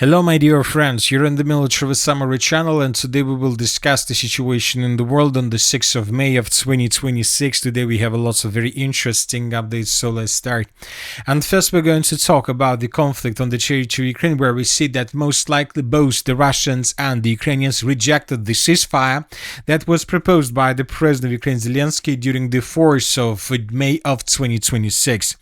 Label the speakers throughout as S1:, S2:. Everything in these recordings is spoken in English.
S1: Hello my dear friends, you're in the Military Summary channel, and today we will discuss the situation in the world on the 6th of May of 2026. Today we have lots of very interesting updates, so let's start. And first we're going to talk about the conflict on the territory of Ukraine, where we see that most likely both the Russians and the Ukrainians rejected the ceasefire that was proposed by the President of Ukraine Zelensky during the 4th of May of 2026.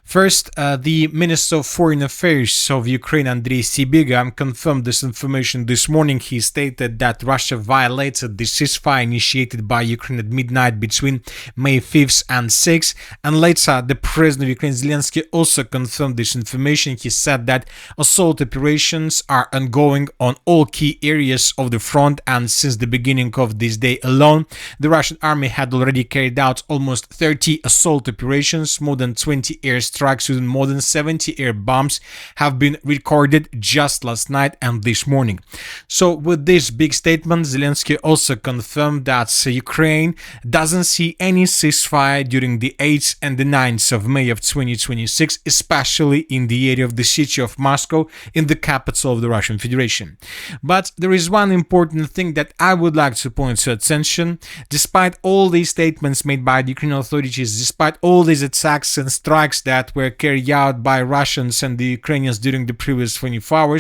S1: First, the Minister of Foreign Affairs of Ukraine, Andriy Sybiga, confirmed this information this morning. He stated that Russia violated the ceasefire initiated by Ukraine at midnight between May 5th and 6th, and later the President of Ukraine Zelensky also confirmed this information. He said that assault operations are ongoing on all key areas of the front, and since the beginning of this day alone, the Russian army had already carried out almost 30 assault operations. More than 20 airstrikes with more than 70 air bombs have been recorded just last night and this morning. So with this big statement, Zelensky also confirmed that Ukraine doesn't see any ceasefire during the 8th and the 9th of May of 2026, especially in the area of the city of Moscow, in the capital of the Russian Federation. But there is one important thing that I would like to point to attention. Despite all these statements made by the Ukrainian authorities, despite all these attacks and strikes that were carried out by Russians and the Ukrainians during the previous 24 hours,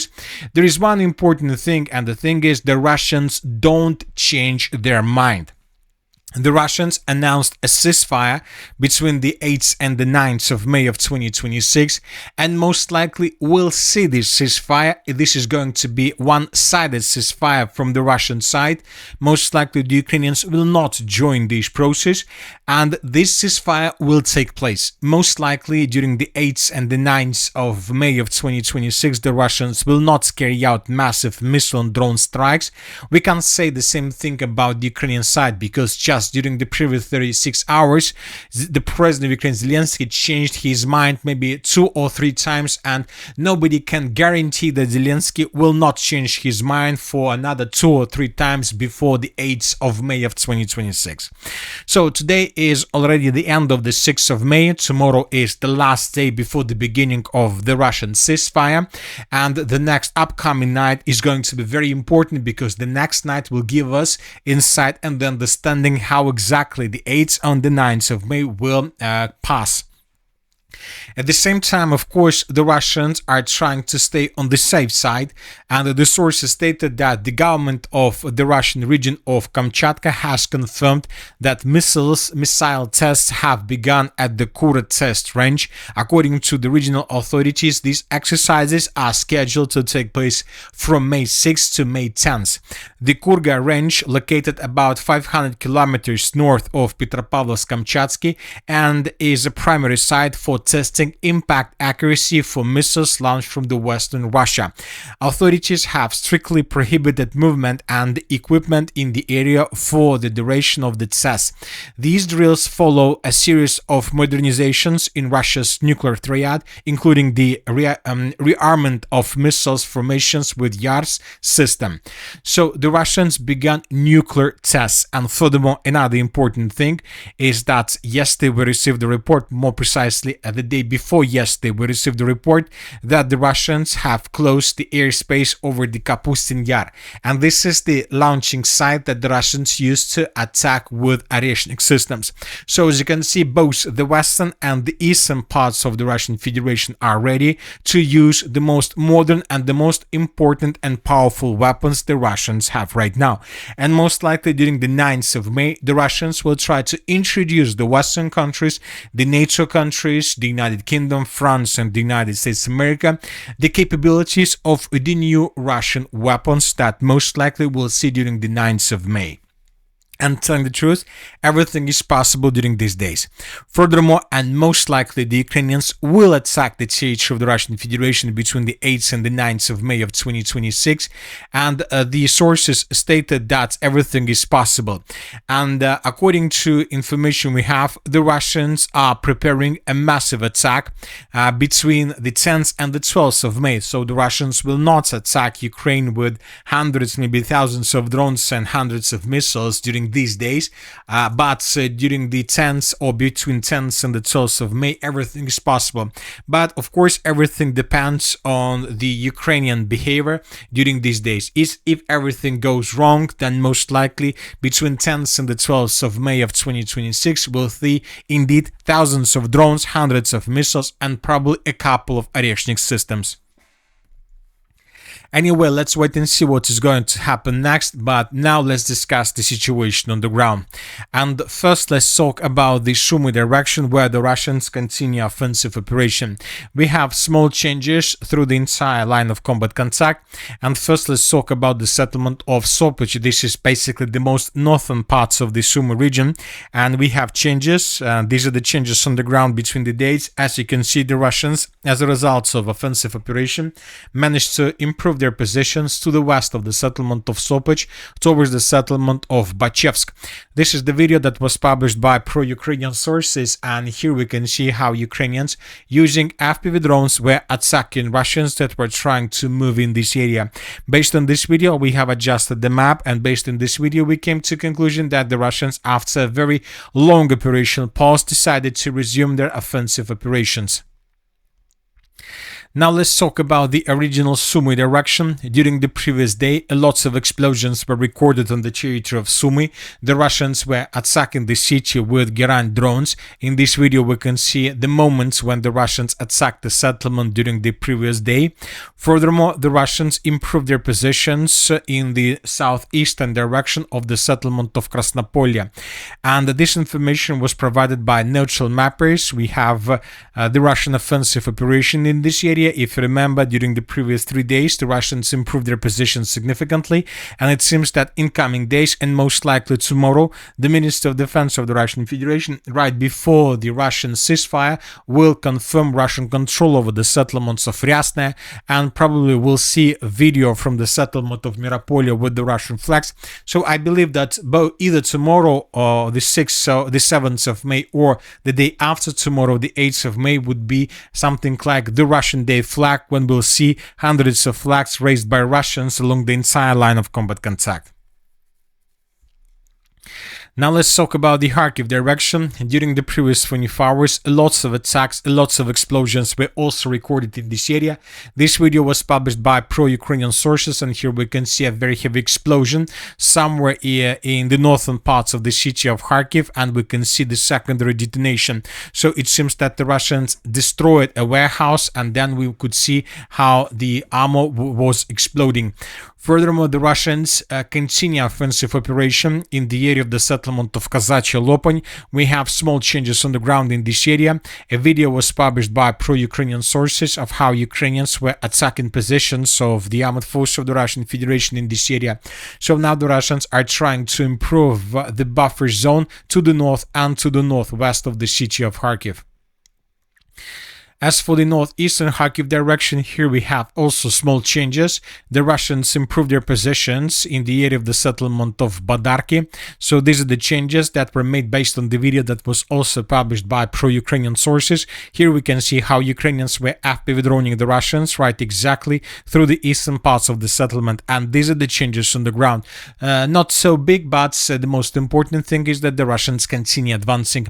S1: there is one important thing, and the thing is the Russians don't change their mind. The Russians announced a ceasefire between the 8th and the 9th of May of 2026, and most likely we'll see this ceasefire. This is going to be one-sided ceasefire from the Russian side. Most likely the Ukrainians will not join this process, and this ceasefire will take place. Most likely during the 8th and the 9th of May of 2026, the Russians will not carry out massive missile and drone strikes. We can say the same thing about the Ukrainian side, because just during the previous 36 hours, the President of Ukraine Zelensky changed his mind maybe 2 or 3 times, and nobody can guarantee that Zelensky will not change his mind for another 2 or 3 times before the 8th of May of 2026. So today is already the end of the 6th of May. Tomorrow is the last day before the beginning of the Russian ceasefire, and the next upcoming night is going to be very important, because the next night will give us insight and the understanding how exactly the 8th and the 9th of May will pass. At the same time, of course, the Russians are trying to stay on the safe side, and the sources stated that the government of the Russian region of Kamchatka has confirmed that missile tests have begun at the Kura test range. According to the regional authorities, these exercises are scheduled to take place from May 6th to May 10th. The Kurga range, located about 500 kilometers north of Petropavlovsk-Kamchatsky, and is a primary site for testing impact accuracy for missiles launched from the western Russia. Authorities have strictly prohibited movement and equipment in the area for the duration of the tests. These drills follow a series of modernizations in Russia's nuclear triad, including the rearmament of missiles formations with Yars system. So the Russians began nuclear tests, and furthermore, another important thing is that yesterday we received a report, more precisely the day before yesterday we received a report that the Russians have closed the airspace over the Kapustin Yar, and this is the launching site that the Russians used to attack with Oreshnik systems. So as you can see, both the western and the eastern parts of the Russian Federation are ready to use the most modern and the most important and powerful weapons the Russians have right now. And most likely during the 9th of May, the Russians will try to introduce the Western countries, the NATO countries, the United Kingdom, France, and the United States of America, the capabilities of the new Russian weapons that most likely we'll see during the 9th of May. And telling the truth, everything is possible during these days. Furthermore, and most likely, the Ukrainians will attack the territory of the Russian Federation between the 8th and the 9th of May of 2026, and the sources stated that everything is possible. And according to information we have, the Russians are preparing a massive attack between the 10th and the 12th of May. So the Russians will not attack Ukraine with hundreds, maybe thousands of drones and hundreds of missiles during during these days, but during the 10th or between 10th and the 12th of May, everything is possible. But of course, everything depends on the Ukrainian behavior during these days. If everything goes wrong, then most likely between 10th and the 12th of May of 2026, we'll see indeed thousands of drones, hundreds of missiles, and probably a couple of Oreshnik systems. Anyway, let's wait and see what is going to happen next, but now let's discuss the situation on the ground. And first, let's talk about the Sumy direction, where the Russians continue offensive operation. We have small changes through the entire line of combat contact, and first let's talk about the settlement of Sopich. This is basically the most northern parts of the Sumy region, and we have changes. These are the changes on the ground between the dates. As you can see, the Russians, as a result of offensive operation, managed to improve their positions to the west of the settlement of Sopich towards the settlement of Bachevsk. This is the video that was published by pro-Ukrainian sources, and here we can see how Ukrainians using FPV drones were attacking Russians that were trying to move in this area. Based on this video, we have adjusted the map, and based on this video, we came to the conclusion that the Russians, after a very long operational pause, decided to resume their offensive operations. Now let's talk about the original Sumy direction. During the previous day, lots of explosions were recorded on the territory of Sumy. The Russians were attacking the city with Geran drones. In this video, we can see the moments when the Russians attacked the settlement during the previous day. Furthermore, the Russians improved their positions in the southeastern direction of the settlement of Krasnopolye. And this information was provided by neutral mappers. We have the Russian offensive operation in this area. If you remember, during the previous 3 days, the Russians improved their position significantly, and it seems that in coming days, and most likely tomorrow, the Minister of Defense of the Russian Federation, right before the Russian ceasefire, will confirm Russian control over the settlements of Ryasne, and probably will see a video from the settlement of Miropolye with the Russian flags. So I believe that both either tomorrow or the 6th, the 7th of May, or the day after tomorrow, the 8th of May, would be something like the Russian Day flag, when we'll see hundreds of flags raised by Russians along the entire line of combat contact. Now let's talk about the Kharkiv direction. During the previous 24 hours, lots of attacks, lots of explosions were also recorded in this area. This video was published by pro-Ukrainian sources, and here we can see a very heavy explosion somewhere in the northern parts of the city of Kharkiv, and we can see the secondary detonation. So it seems that the Russians destroyed a warehouse, and then we could see how the ammo was exploding. Furthermore, the Russians continue offensive operation in the area of the settlement of Kazachya Lopань. We have small changes on the ground in this area. A video was published by pro-Ukrainian sources of how Ukrainians were attacking positions of the armed forces of the Russian Federation in this area. So now the Russians are trying to improve the buffer zone to the north and to the northwest of the city of Kharkiv. As for the northeastern Kharkiv direction, here we have also small changes. The Russians improved their positions in the area of the settlement of Badarki. So these are the changes that were made based on the video that was also published by pro-Ukrainian sources. Here we can see how Ukrainians were FPV droning the Russians right exactly through the eastern parts of the settlement, and these are the changes on the ground. Not so big, but the most important thing is that the Russians continue advancing.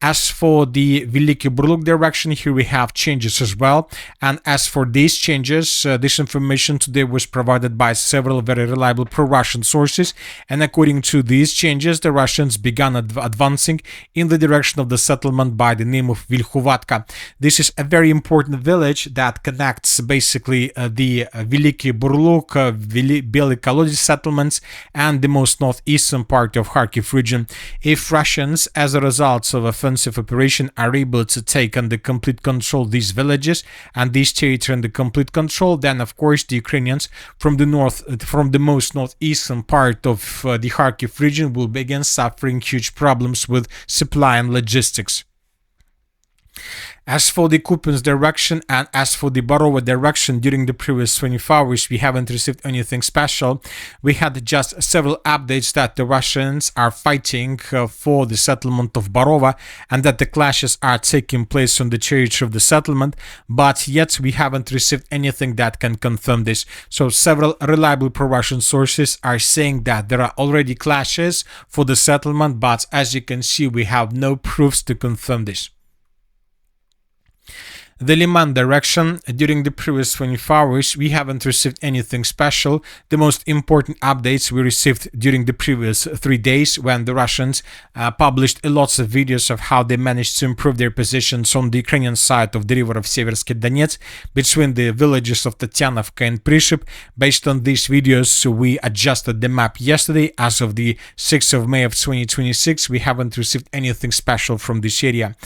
S1: As for the Veliki Burluk direction, here we have changes as well, and as for these changes, this information today was provided by several very reliable pro-Russian sources, and according to these changes, the Russians began advancing in the direction of the settlement by the name of Vilkhuvatka. This is a very important village that connects basically the Veliki Burluk, Bely Kolodets settlements and the most northeastern part of Kharkiv region. If Russians, as a result of offensive operation, are able to take under complete control these villages and these territory under complete control, then of course the Ukrainians from the most northeastern part of the Kharkiv region will begin suffering huge problems with supply and logistics. As for the Kupiansk direction and as for the Borova direction, during the previous 24 hours, we haven't received anything special. We had just several updates that the Russians are fighting for the settlement of Borova and that the clashes are taking place on the territory of the settlement, but yet we haven't received anything that can confirm this. So several reliable pro-Russian sources are saying that there are already clashes for the settlement, but as you can see, we have no proofs to confirm this. The Lyman direction, during the previous 24 hours, we haven't received anything special. The most important updates we received during the previous 3 days, when the Russians published lots of videos of how they managed to improve their positions on the Ukrainian side of the river of Seversky Donetsk, between the villages of Kostiantynivka and Prishep. Based on these videos, we adjusted the map yesterday. As of the 6th of May of 2026, we haven't received anything special from this area.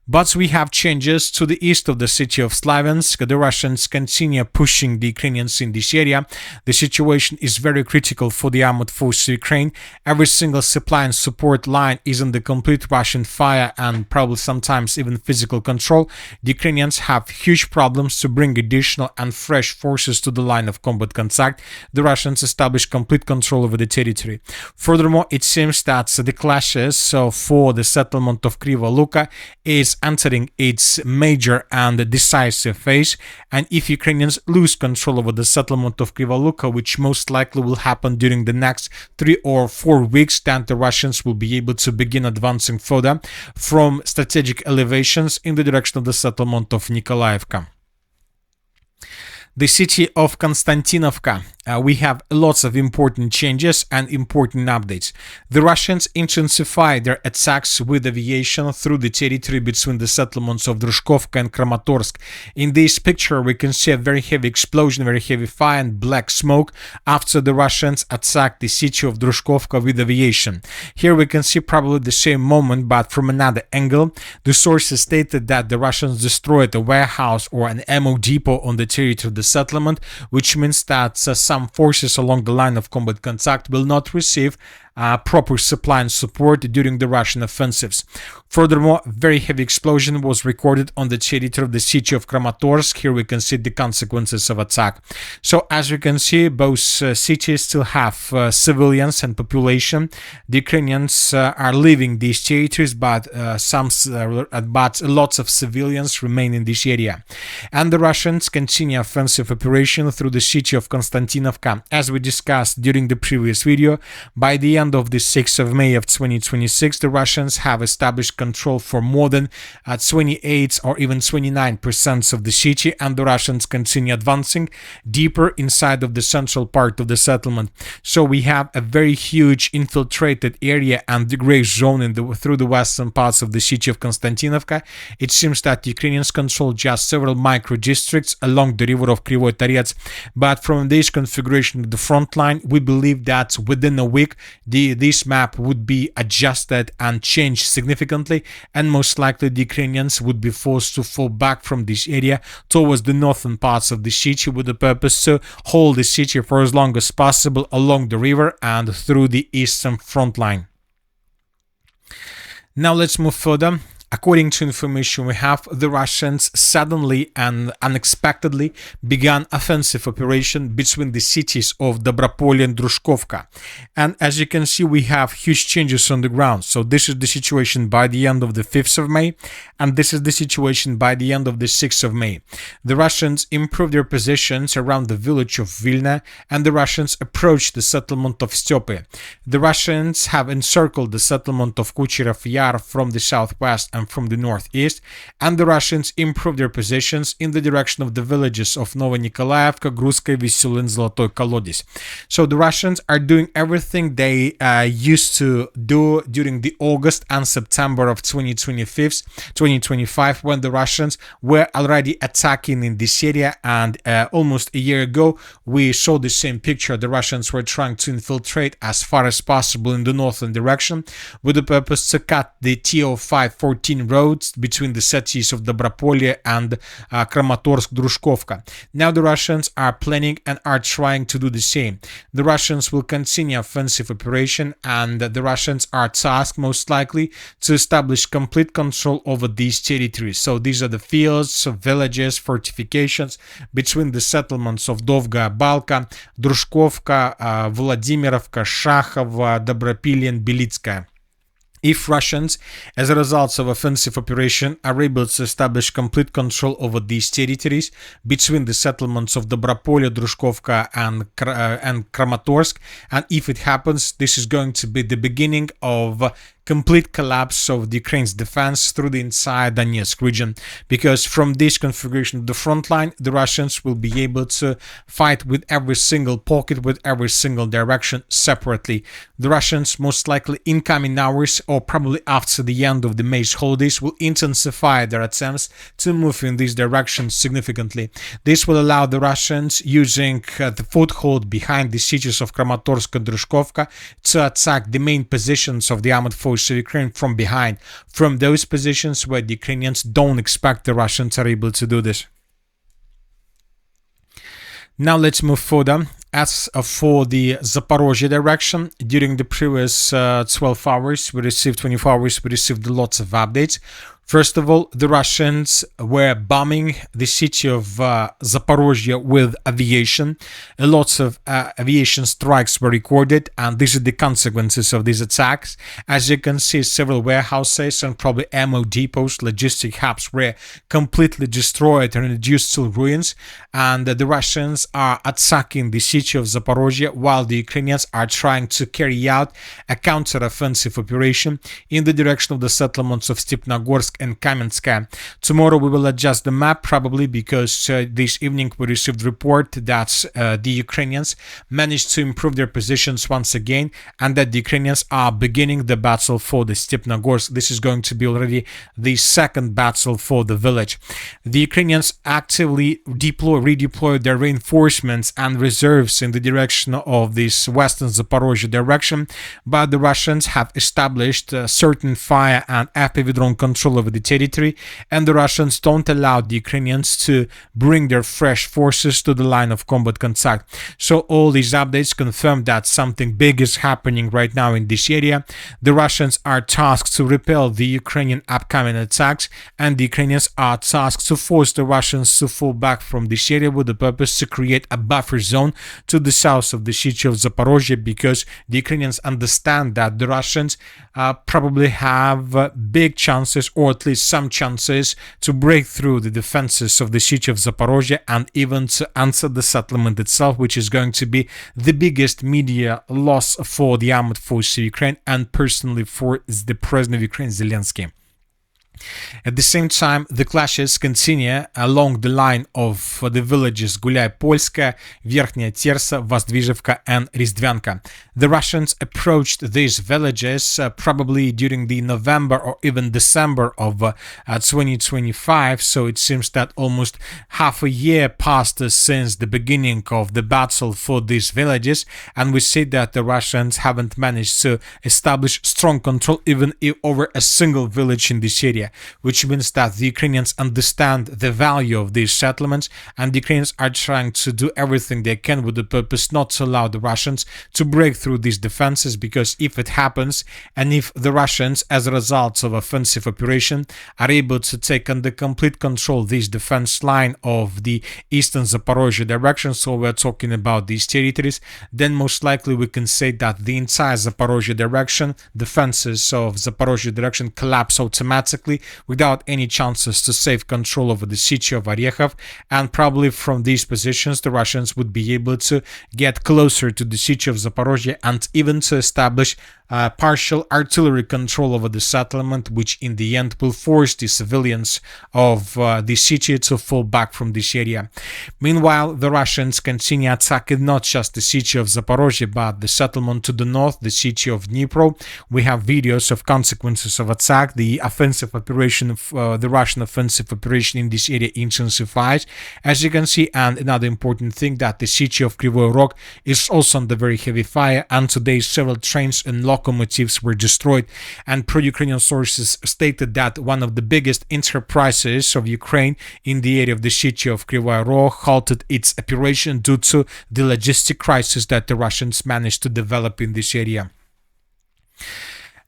S1: But we have changes to the east of the city of Sloviansk. The Russians continue pushing the Ukrainians in this area. The situation is very critical for the armed forces of Ukraine. Every single supply and support line is under complete Russian fire and probably sometimes even physical control. The Ukrainians have huge problems to bring additional and fresh forces to the line of combat contact. The Russians establish complete control over the territory. Furthermore, it seems that the clashes for the settlement of Kryvya Luka is entering its major and decisive phase, and if Ukrainians lose control over the settlement of Kryvya Luka, which most likely will happen during the next 3 or 4 weeks, then the Russians will be able to begin advancing further from strategic elevations in the direction of the settlement of Nikolaevka. The city of Kostiantynivka, we have lots of important changes and important updates. The Russians intensify their attacks with aviation through the territory between the settlements of Druzhkovka and Kramatorsk. In this picture, we can see a very heavy explosion, very heavy fire and black smoke after the Russians attacked the city of Druzhkovka with aviation. Here we can see probably the same moment, but from another angle. The sources stated that the Russians destroyed a warehouse or an ammo depot on the territory of the settlement, which means that some forces along the line of combat contact will not receive proper supply and support during the Russian offensives. Furthermore, a very heavy explosion was recorded on the territory of the city of Kramatorsk. Here we can see the consequences of attack. So as you can see, both cities still have civilians and population. The Ukrainians are leaving these territories, but lots of civilians remain in this area. And the Russians continue offensive operation through the city of Kostiantynivka. As we discussed during the previous video, by the end of the 6th of May of 2026, the Russians have established control for more than 28 or even 29% of the city, and the Russians continue advancing deeper inside of the central part of the settlement. So we have a very huge infiltrated area and the gray zone through the western parts of the city of Kostiantynivka. It seems that the Ukrainians control just several micro districts along the river of Kryvyi Tarets, but from this configuration of the front line, we believe that within a week this map would be adjusted and changed significantly, and most likely the Ukrainians would be forced to fall back from this area towards the northern parts of the city with the purpose to hold the city for as long as possible along the river and through the eastern front line. Now let's move further. According to information we have, the Russians suddenly and unexpectedly began offensive operation between the cities of Dobropillia and Druzhkovka. And as you can see, we have huge changes on the ground. So this is the situation by the end of the 5th of May, and this is the situation by the end of the 6th of May. The Russians improved their positions around the village of Vilna, and the Russians approached the settlement of Styope. The Russians have encircled the settlement of Kucherov Yar from the southwest and from the northeast, and the Russians improved their positions in the direction of the villages of Nova Nikolaevka, Gruskaya, Veselin, Zolotoy Kolodis. So the Russians are doing everything they used to do during the August and September of 2025, when the Russians were already attacking in this area, and almost a year ago we saw the same picture. The Russians were trying to infiltrate as far as possible in the northern direction with the purpose to cut the TO5-14 14 roads between the cities of Dobropillia and Druzhkovka. Now the Russians are planning and are trying to do the same. The Russians will continue offensive operation, and the Russians are tasked most likely to establish complete control over these territories. So these are the fields, villages, fortifications between the settlements of Dovga, Balka, Druzhkovka, Vladimirovka, Shakhov, Dobropillia and Belitskaya. If Russians, as a result of offensive operation, are able to establish complete control over these territories between the settlements of Dobropillia, Druzhkovka and Kramatorsk, and if it happens, this is going to be the beginning of complete collapse of the Ukraine's defense through the entire Donetsk region, because from this configuration of the front line, the Russians will be able to fight with every single pocket, with every single direction separately. The Russians, most likely in coming hours or probably after the end of the May holidays, will intensify their attempts to move in this direction significantly. This will allow the Russians, using the foothold behind the cities of Kramatorsk and Druzhkovka, to attack the main positions of the armed forces of Ukraine from behind, from those positions where the Ukrainians don't expect the Russians are able to do this. Now let's move further. As for the Zaporizhzhia direction, during the previous 12 hours, we received 24 hours, we received lots of updates. First of all, the Russians were bombing the city of Zaporizhzhia with aviation. Lots of aviation strikes were recorded, and these are the consequences of these attacks. As you can see, several warehouses and probably ammo depots, logistic hubs were completely destroyed and reduced to ruins, and the Russians are attacking the city of Zaporizhzhia while the Ukrainians are trying to carry out a counter-offensive operation in the direction of the settlements of Stepnogorsk and Kamenskaya. Tomorrow we will adjust the map, probably because this evening we received report that the Ukrainians managed to improve their positions once again, and that the Ukrainians are beginning the battle for the Stepnogorsk. This is going to be already the second battle for the village. The Ukrainians actively redeploy their reinforcements and reserves in the direction of this western Zaporizhzhia direction, but the Russians have established certain fire and FPV drone control over the territory, and the Russians don't allow the Ukrainians to bring their fresh forces to the line of combat contact. So all these updates confirm that something big is happening right now in this area. The Russians are tasked to repel the Ukrainian upcoming attacks, and the Ukrainians are tasked to force the Russians to fall back from this area with the purpose to create a buffer zone to the south of the city of Zaporizhzhia, because the Ukrainians understand that the Russians probably have big chances, or at least some chances, to break through the defenses of the city of Zaporizhzhia and even to answer the settlement itself, which is going to be the biggest media loss for the armed forces of Ukraine and personally for the president of Ukraine, Zelensky. At the same time, the clashes continue along the line of the villages Gulyai-Polskaya, Verkhnya Tersa, Vozdvizhivka and Rizdvyanka. The Russians approached these villages probably during the November or even December of 2025, so it seems that almost half a year passed since the beginning of the battle for these villages, and we see that the Russians haven't managed to establish strong control even over a single village in this area, which means that the Ukrainians understand the value of these settlements, and the Ukrainians are trying to do everything they can with the purpose not to allow the Russians to break through these defenses, because if it happens, and if the Russians, as a result of offensive operation, are able to take under complete control this defense line of the eastern Zaporizhzhia direction, so we're talking about these territories, then most likely we can say that the entire Zaporizhzhia direction, defenses of Zaporizhzhia direction collapse automatically without any chances to save control over the city of Orekhov, and probably from these positions the Russians would be able to get closer to the city of Zaporizhzhia and even to establish partial artillery control over the settlement, which in the end will force the civilians of the city to fall back from this area. Meanwhile, the Russians continue attacking not just the city of Zaporizhzhia, but the settlement to the north, the city of Dnipro. We have videos of consequences of attack. The offensive operation, the Russian offensive operation in this area intensifies, as you can see. And another important thing, that the city of Kryvyi Rog is also under very heavy fire, and today several trains and locomotives were destroyed. And pro-Ukrainian sources stated that one of the biggest enterprises of Ukraine in the area of the city of Kryvyi Rog halted its operation due to the logistic crisis that the Russians managed to develop in this area.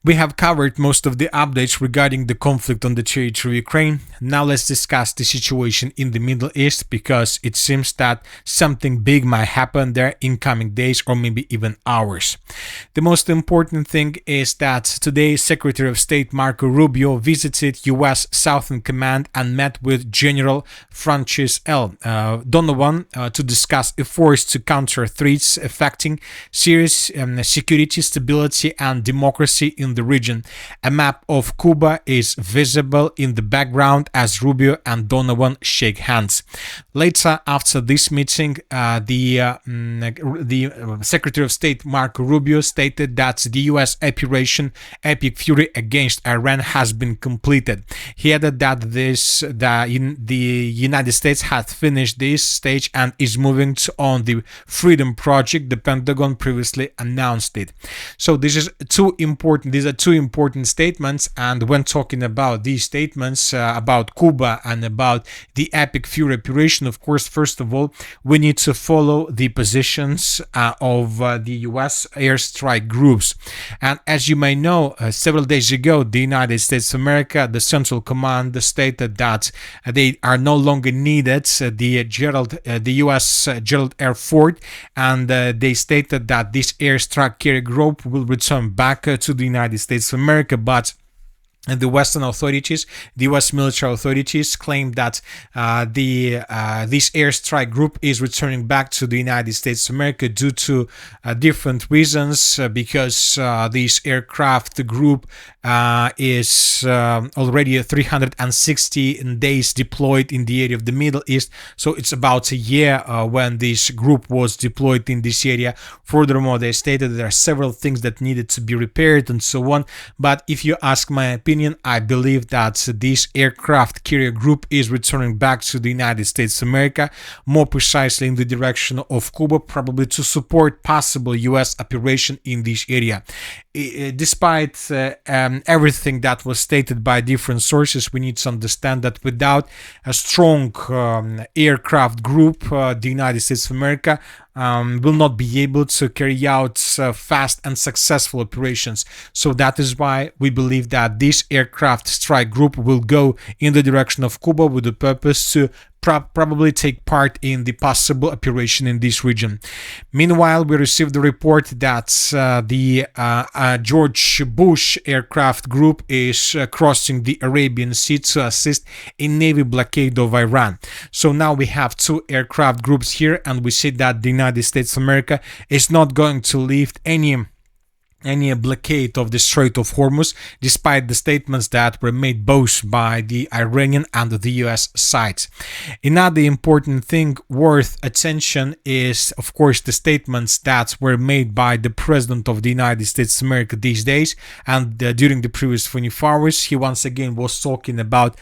S1: We have covered most of the updates regarding the conflict on the territory of Ukraine. Now let's discuss the situation in the Middle East, because it seems that something big might happen there in coming days or maybe even hours. The most important thing is that today Secretary of State Marco Rubio visited US Southern Command and met with General Francis L. Donovan to discuss efforts to counter threats affecting serious security, stability and democracy in the region. A map of Cuba is visible in the background as Rubio and Donovan shake hands. Later, after this meeting, the Secretary of State Marco Rubio stated that the U.S. operation Epic Fury against Iran has been completed. He added that the United States has finished this stage and is moving on the Freedom Project. The Pentagon previously announced it. So these are two important statements, and when talking about these statements about Cuba and about the Epic Fury operation, of course, first of all, we need to follow the positions of the US airstrike groups. And as you may know, several days ago, the United States of America, the Central Command, stated that they are no longer needed, the US Gerald Air Fort, and they stated that this airstrike carrier group will return back to the United States of America, but the Western authorities, the U.S. military authorities, claim that this airstrike group is returning back to the United States of America due to different reasons, because this aircraft group is already 360 days deployed in the area of the Middle East. So it's about a year when this group was deployed in this area. Furthermore, they stated there are several things that needed to be repaired and so on. But if you ask my opinion, I believe that this aircraft carrier group is returning back to the United States of America, more precisely in the direction of Cuba, probably to support possible U.S. operation in this area. Despite everything that was stated by different sources, we need to understand that without a strong aircraft group, the United States of America will not be able to carry out fast and successful operations. So that is why we believe that this aircraft strike group will go in the direction of Cuba with the purpose to probably take part in the possible operation in this region. Meanwhile, we received the report that the George Bush aircraft group is crossing the Arabian Sea to assist in Navy blockade of Iran. So now we have two aircraft groups here, and we see that the United States of America is not going to lift any blockade of the Strait of Hormuz, despite the statements that were made both by the Iranian and the US side. Another important thing worth attention is, of course, the statements that were made by the President of the United States of America these days, and during the previous 24 hours, he once again was talking about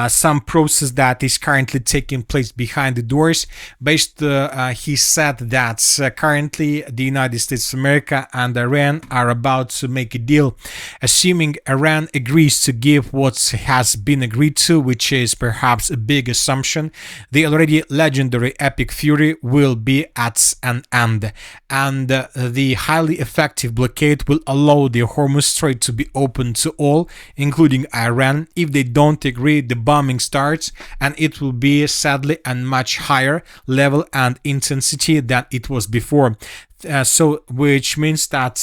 S1: some process that is currently taking place behind the doors. He said that currently the United States of America and Iran are about to make a deal, assuming Iran agrees to give what has been agreed to, which is perhaps a big assumption. The already legendary Epic Fury will be at an end, and the highly effective blockade will allow the Hormuz Strait to be open to all, including Iran. If they don't agree, the bombing starts, and it will be sadly a much higher level and intensity than it was before. Which means that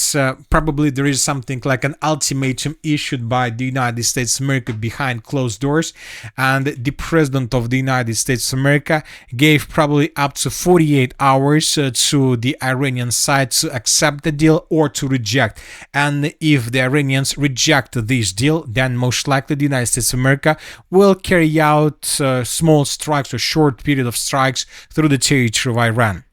S1: probably there is something like an ultimatum issued by the United States of America behind closed doors, and the President of the United States of America gave probably up to 48 hours to the Iranian side to accept the deal or to reject. And if the Iranians reject this deal, then most likely the United States of America will carry out small strikes or short period of strikes through the territory of Iran.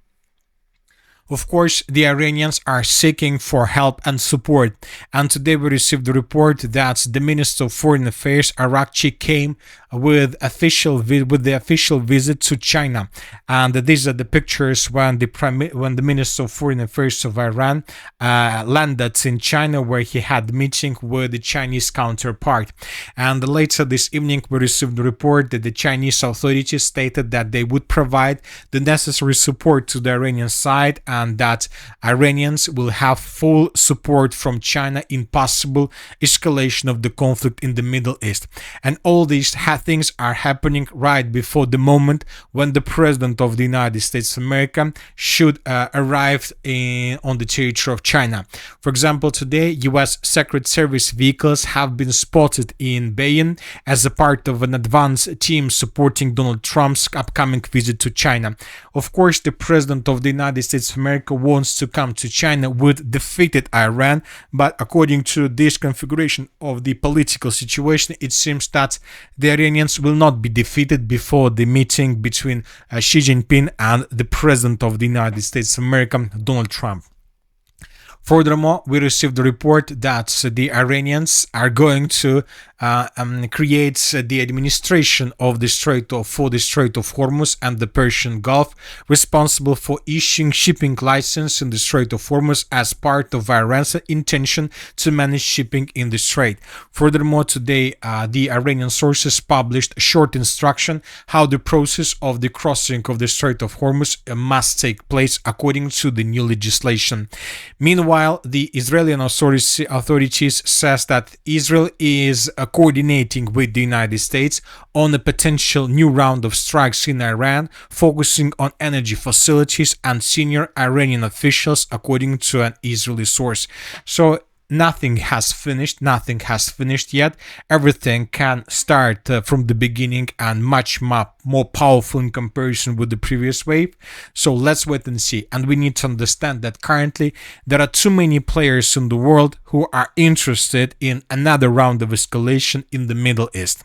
S1: Of course, the Iranians are seeking for help and support, and today we received the report that the Minister of Foreign Affairs Arakchi came with the official visit to China, and these are the pictures when the Minister of Foreign Affairs of Iran landed in China, where he had a meeting with the Chinese counterpart. And later this evening we received the report that the Chinese authorities stated that they would provide the necessary support to the Iranian side, and that Iranians will have full support from China in possible escalation of the conflict in the Middle East. And all these things are happening right before the moment when the President of the United States of America should arrive on the territory of China. For example, today US Secret Service vehicles have been spotted in Beijing as a part of an advance team supporting Donald Trump's upcoming visit to China. Of course, the President of the United States of America wants to come to China with defeated Iran, but according to this configuration of the political situation, it seems that the Iranians will not be defeated before the meeting between Xi Jinping and the President of the United States of America, Donald Trump. Furthermore, we received the report that the Iranians are going to create the administration of the Strait of Hormuz and the Persian Gulf, responsible for issuing shipping license in the Strait of Hormuz as part of Iran's intention to manage shipping in the strait. Furthermore, today the Iranian sources published a short instruction how the process of the crossing of the Strait of Hormuz must take place according to the new legislation. Meanwhile, the Israeli authorities says that Israel is coordinating with the United States on a potential new round of strikes in Iran, focusing on energy facilities and senior Iranian officials, according to an Israeli source. So nothing has finished yet. Everything can start from the beginning and much more powerful in comparison with the previous wave. So let's wait and see. And we need to understand that currently there are too many players in the world who are interested in another round of escalation in the Middle East.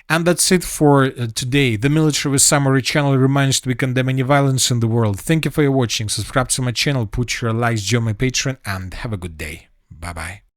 S1: And that's it for today. The Military with Summary channel reminds to condemn any violence in the world. Thank you for your watching. Subscribe to my channel, put your likes, join my Patreon, and have a good day. Bye-bye.